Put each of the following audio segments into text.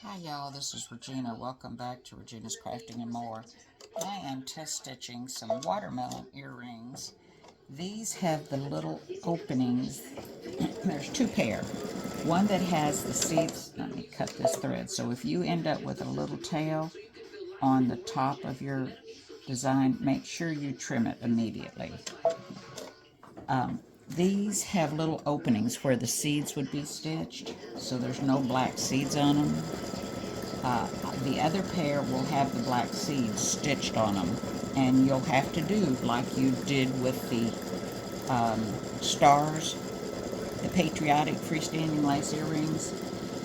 Hi y'all, this is Regina. Welcome back to Regina's Crafting and More. I am test stitching some watermelon earrings. These have the little openings. There's two pair. One that has the seeds. Let me cut this thread. So if you end up with a little tail on the top of your design, make sure you trim it immediately. These have little openings where the seeds would be stitched, so there's no black seeds on them. The other pair will have the black seeds stitched on them, and you'll have to do like you did with the stars, the patriotic freestanding lace earrings.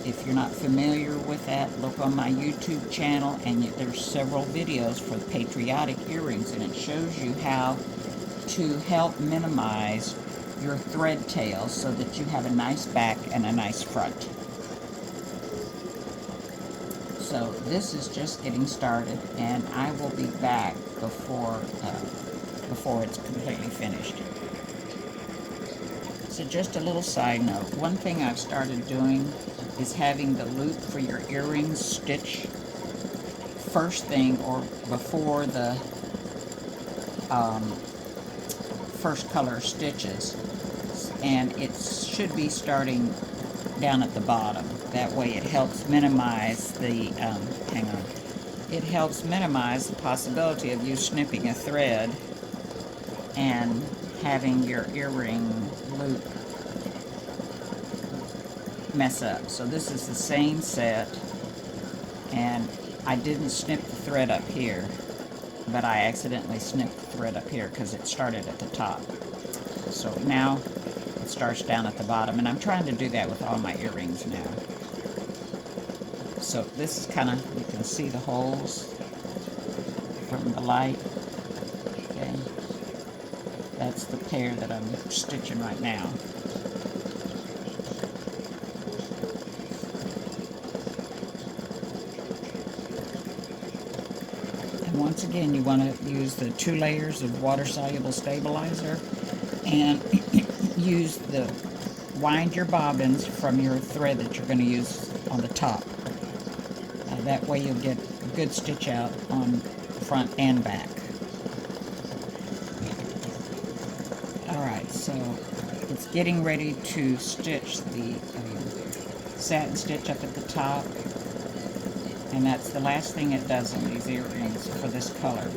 If you're not familiar with that, look on my YouTube channel, and there's several videos for the patriotic earrings, and it shows you how to help minimize your thread tails so that you have a nice back and a nice front. So this is just getting started, and I will be back before it's completely finished. So just a little side note, one thing I've started doing is having the loop for your earrings stitch first thing or before the first color stitches, and it should be starting down at the bottom. That way it helps minimize the it helps minimize the possibility of you snipping a thread and having your earring loop mess up. So this is the same set, and I didn't snip the thread up here, but I accidentally snipped the thread up here because it started at the top. So now it starts down at the bottom, and I'm trying to do that with all my earrings now. So this is kind of, you can see the holes from the light. Okay, that's the pair that I'm stitching right now. And once again, you want to use the 2 layers of water-soluble stabilizer, and wind your bobbins from your thread that you're going to use on the top. That way you'll get a good stitch out on front and back. Alright, so it's getting ready to stitch the satin stitch up at the top, and that's the last thing it does on these earrings for this color.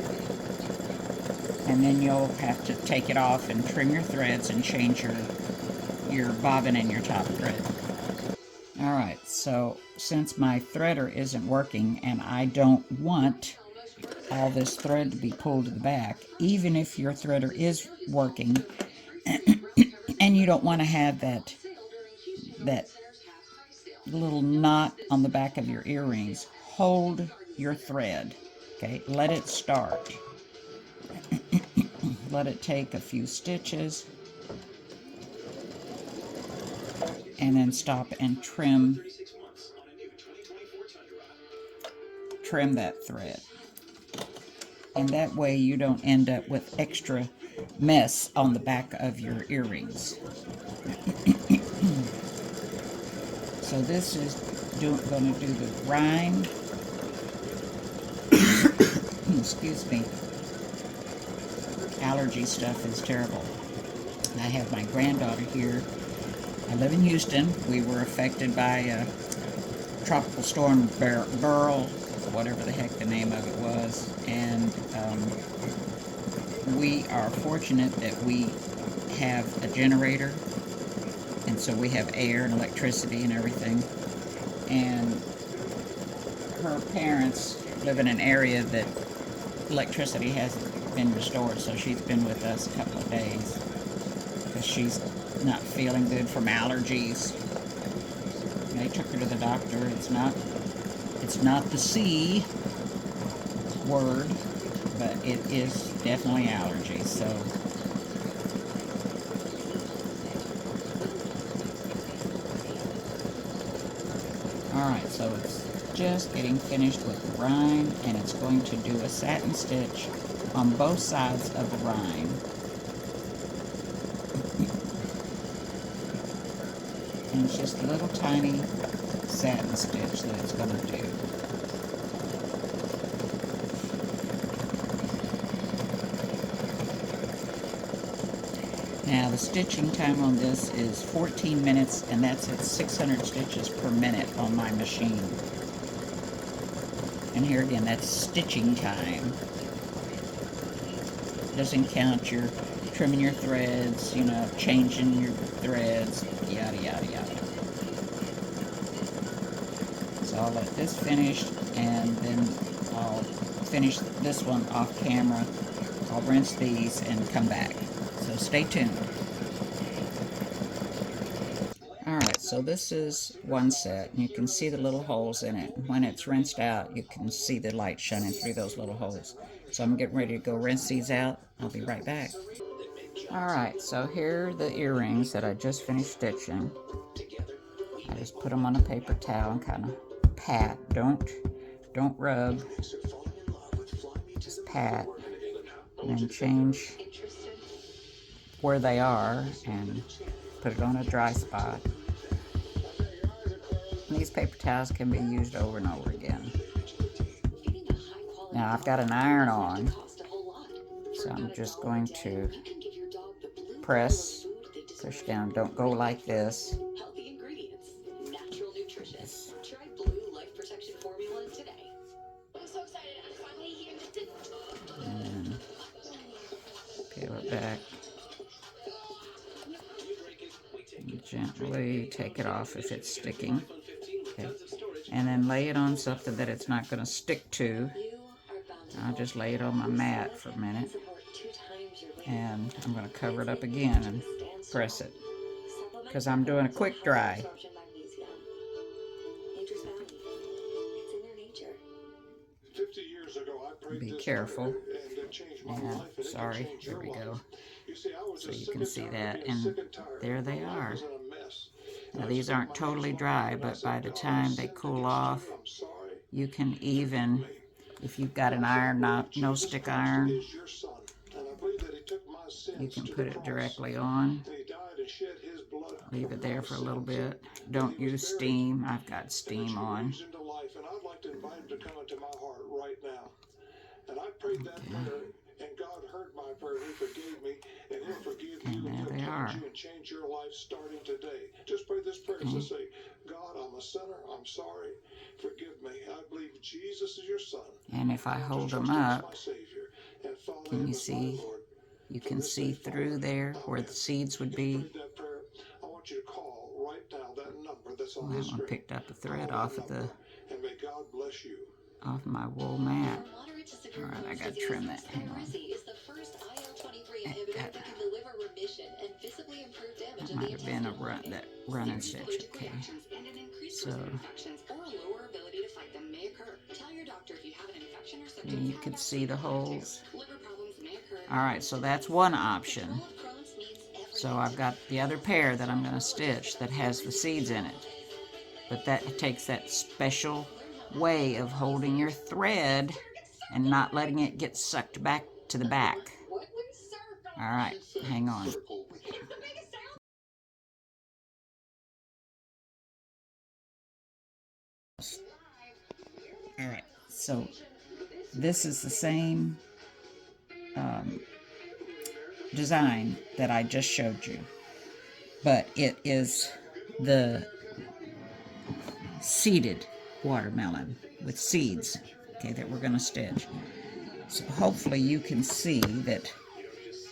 And then you'll have to take it off and trim your threads and change your bobbin and your top thread. Alright, so since my threader isn't working and I don't want all this thread to be pulled to the back, even if your threader is working and you don't want to have that little knot on the back of your earrings, hold your thread. Okay, let it start. Let it take a few stitches, and then stop and trim that thread. And that way you don't end up with extra mess on the back of your earrings. So this is going to do the rind. Excuse me. Allergy stuff is terrible. I have my granddaughter here. I live in Houston. We were affected by Tropical Storm Beryl, whatever the heck the name of it was, and we are fortunate that we have a generator, and so we have air and electricity and everything. And her parents live in an area that electricity hasn't been restored, so she's been with us a couple of days because she's not feeling good from allergies. They took her to the doctor. It's not the C word, but it is definitely allergies. So alright, so it's just getting finished with the rind, and it's going to do a satin stitch on both sides of the rind. And it's just a little tiny satin stitch that it's going to do. Now the stitching time on this is 14 minutes, and that's at 600 stitches per minute on my machine. And here again, that's stitching time. Doesn't count your trimming your threads, you know, changing your threads, yada yada yada. So I'll let this finish, and then I'll finish this one off camera. I'll rinse these and come back. So stay tuned. Alright, so this is one set, and you can see the little holes in it. When it's rinsed out, you can see the light shining through those little holes. So I'm getting ready to go rinse these out. I'll be right back. Alright, so here are the earrings that I just finished stitching. I just put them on a paper towel and kind of pat. Don't rub. Just pat. And then change where they are and put it on a dry spot. And these paper towels can be used over and over again. Now I've got an iron on, so I'm just going to press, push down. Don't go like this. And peel it back. And gently take it off if it's sticking. Okay. And then lay it on something that it's not going to stick to. I'll just lay it on my mat for a minute. And I'm going to cover it up again and press it, because I'm doing a quick dry. Be careful. And sorry, here we go. So you can see that, and there they are. Now these aren't totally dry, but by the time they cool off, you can even, if you've got an iron, no stick iron, you can put it directly on. Leave it there for a little bit. Don't use steam. I've got steam on. And there they are. Just pray this prayer. So say, God, I'm a sinner. I'm sorry. Forgive me. I believe Jesus is your son. And if I hold them up, can you see? You can see through there where the seeds would be. I want you to call right now that number that's on this screen. That one picked up a thread off of the off my wool mat. All right, I gotta trim that. Hang on. That might have been a run and stitch. Okay. So you can see the holes. All right, so that's one option. So I've got the other pair that I'm going to stitch that has the seeds in it. But that takes that special way of holding your thread and not letting it get sucked back to the back. All right, hang on. All right, so this is the same design that I just showed you, but it is the seeded watermelon with seeds, okay, that we're going to stitch. So hopefully you can see that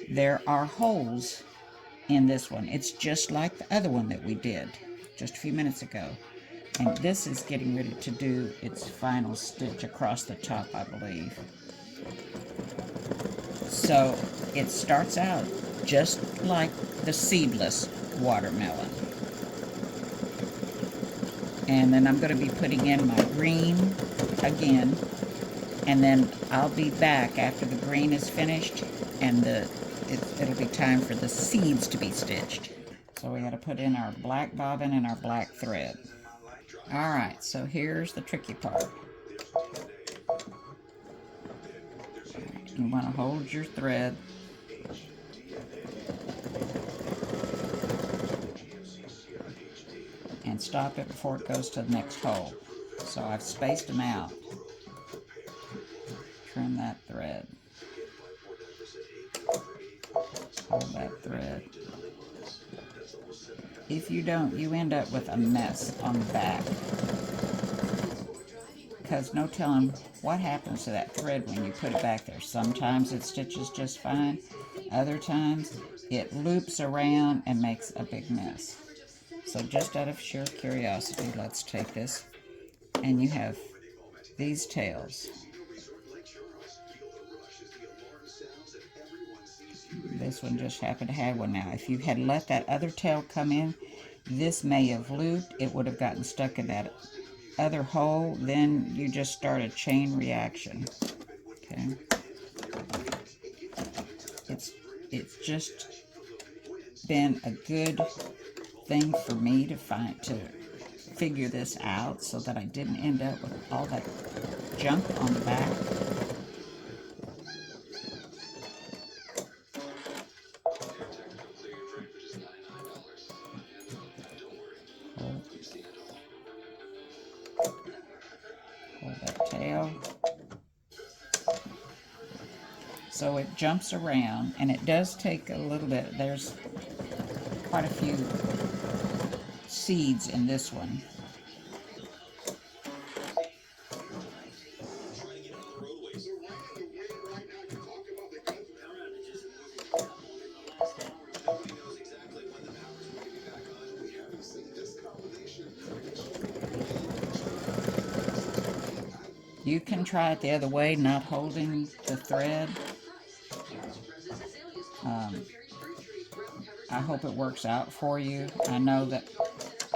there are holes in this one. It's just like the other one that we did just a few minutes ago. And this is getting ready to do its final stitch across the top, I believe. So it starts out just like the seedless watermelon. And then I'm going to be putting in my green again. And then I'll be back after the green is finished, and it'll be time for the seeds to be stitched. So we got to put in our black bobbin and our black thread. Alright, so here's the tricky part. You want to hold your thread and stop it before it goes to the next hole. So I've spaced them out. Trim that thread. Hold that thread. If you don't, you end up with a mess on the back, because no telling what happens to that thread when you put it back there. Sometimes it stitches just fine, other times it loops around and makes a big mess. So just out of sheer curiosity, let's take this, and you have these tails. This one just happened to have one now. If you had let that other tail come in, this may have looped. It would have gotten stuck in that other hole. Then you just start a chain reaction. Okay. It's just been a good thing for me to figure this out so that I didn't end up with all that junk on the back. Hold that tail. So it jumps around, and it does take a little bit. There's quite a few seeds in this one. You can try it the other way, not holding the thread. I hope it works out for you. I know that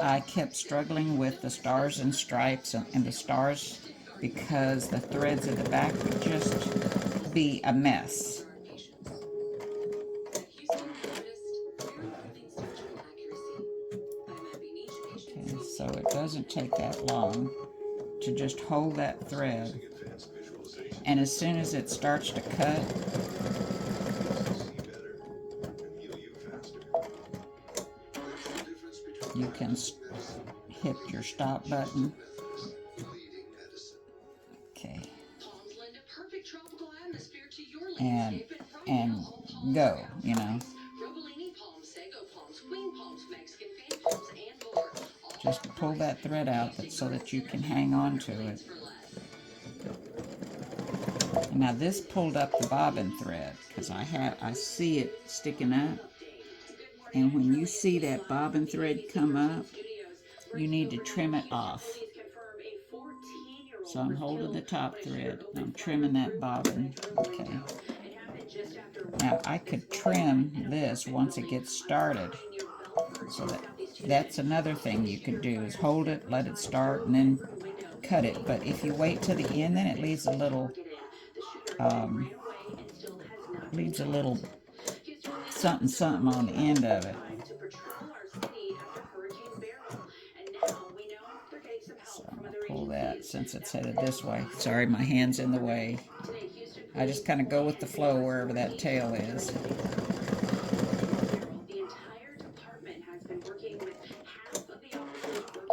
I kept struggling with the stars and stripes and the stars because the threads at the back would just be a mess. Okay, so it doesn't take that long to just hold that thread, and as soon as it starts to cut, you can hit your stop button. Okay. And go, you know. Just pull that thread out so that you can hang on to it. Now this pulled up the bobbin thread because I see it sticking up. And when you see that bobbin thread come up, you need to trim it off. So I'm holding the top thread and I'm trimming that bobbin. Okay. Now I could trim this once it gets started. So that's another thing you could do, is hold it, let it start, and then cut it. But if you wait till the end, then it leaves a little something something on the end of it. So I'm going to pull that since it's headed this way. Sorry, my hand's in the way. I just kind of go with the flow wherever that tail is.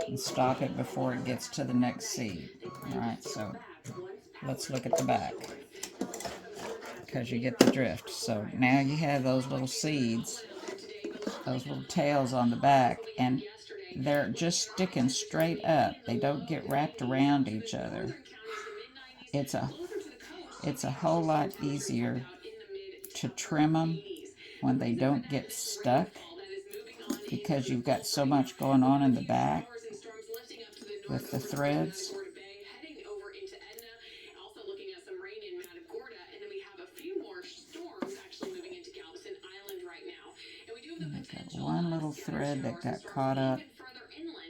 And stop it before it gets to the next seed. Alright, so let's look at the back, because you get the drift. So now you have those little seeds, those little tails on the back, and they're just sticking straight up. They don't get wrapped around each other. It's a whole lot easier to trim them when they don't get stuck, because you've got so much going on in the back with the threads. And I've got one little thread that got caught up,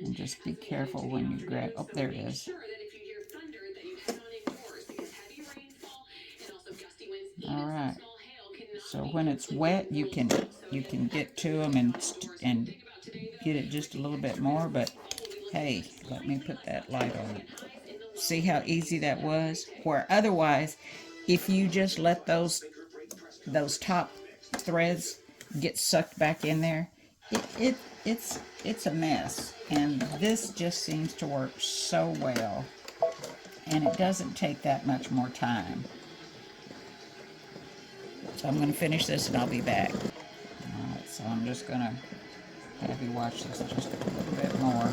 and just be careful when you grab. Oh, there it is. All right. So when it's wet, you can get to them and get it just a little bit more. But hey, let me put that light on it. See how easy that was? Where otherwise, if you just let those top threads get sucked back in there, it's a mess. And this just seems to work so well, and it doesn't take that much more time. So I'm going to finish this and I'll be back. Alright, so I'm just going to have you watch this just a little bit more.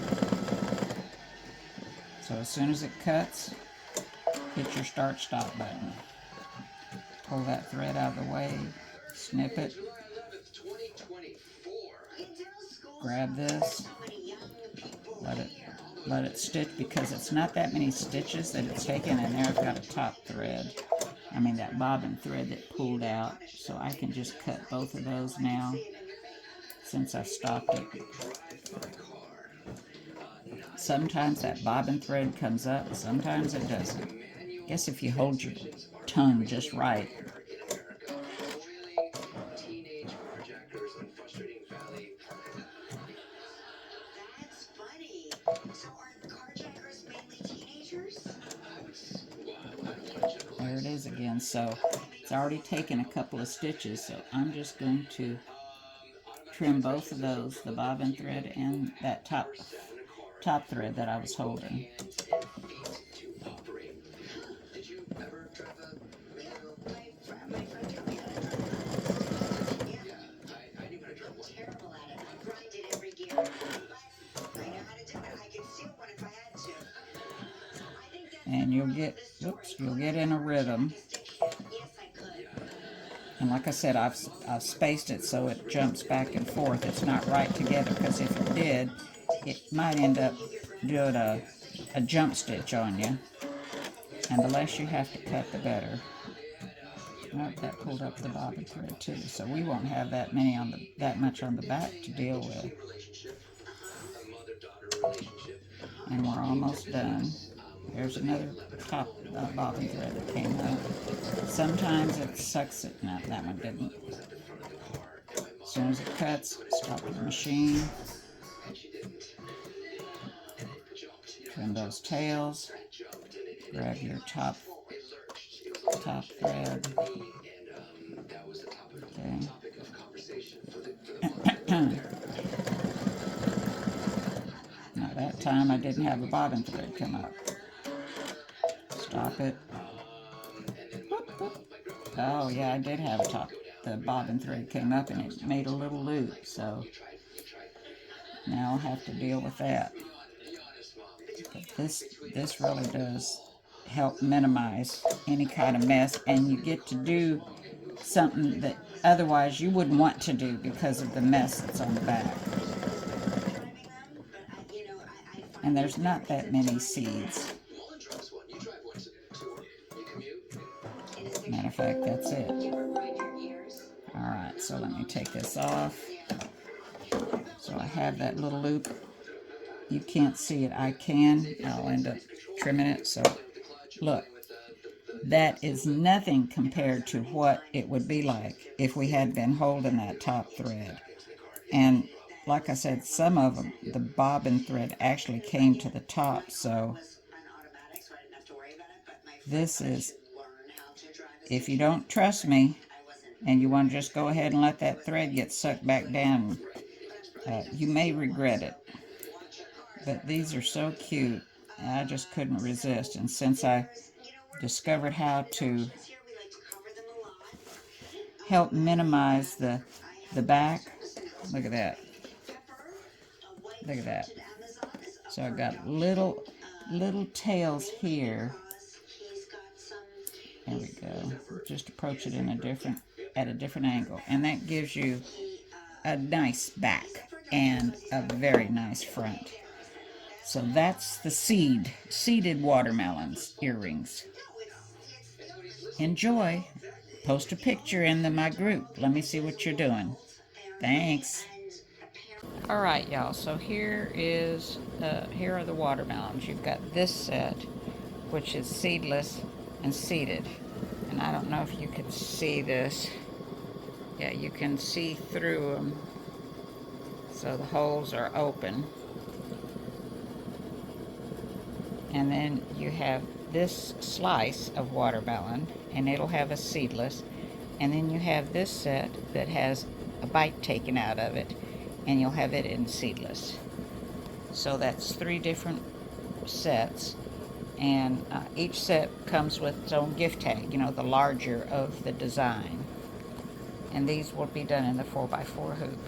So as soon as it cuts, hit your start stop button. Pull that thread out of the way, snip it, grab this, let it stitch, because it's not that many stitches that it's taken, and there I've got a top thread. I mean that bobbin thread that pulled out, so I can just cut both of those now since I've stopped it. Sometimes that bobbin thread comes up, sometimes it doesn't. I guess if you hold your tongue just right. There it is again. So it's already taken a couple of stitches, so I'm just going to trim both of those, the bobbin thread and that top thread that I was holding. And you'll get in a rhythm. And like I said, I've spaced it so it jumps back and forth. It's not right together, because if it did, it might end up doing a jump stitch on you. And the less you have to cut, the better. Oh, that pulled up the bobbin thread too, so we won't have that much on the back to deal with. And we're almost done. There's another top bobbin thread that came up. Sometimes it sucks it. No, that one didn't. As soon as it cuts, stop the machine. Trim those tails. Grab your top thread. Okay. Now that time I didn't have a bobbin thread come up. Stop it. Oh yeah, I did have the bobbin thread came up and it made a little loop, so now I'll have to deal with that. But this really does help minimize any kind of mess, and you get to do something that otherwise you wouldn't want to do because of the mess that's on the back. And there's not that many seeds. Matter of fact, that's it. Alright, so let me take this off. So I have that little loop. You can't see it. I can. I'll end up trimming it. So look, that is nothing compared to what it would be like if we had been holding that top thread. And like I said, some of them, the bobbin thread actually came to the top. So this is, if you don't trust me and you want to just go ahead and let that thread get sucked back down, you may regret it. But these are so cute, I just couldn't resist. And since I discovered how to help minimize the back, look at that. Look at that. So I've got little tails here. There we go. Just approach it at a different angle, and that gives you a nice back and a very nice front. So that's the seeded watermelons earrings. Enjoy. Post a picture in my group. Let me see what you're doing. Thanks. All right, y'all. So here are the watermelons. You've got this set, which is seedless and seeded. And I don't know if you can see this. Yeah, you can see through them. So the holes are open. And then you have this slice of watermelon, and it'll have a seedless. And then you have this set that has a bite taken out of it, and you'll have it in seedless. So that's 3 different sets, and each set comes with its own gift tag, you know, the larger of the design. And these will be done in the 4x4 hoop.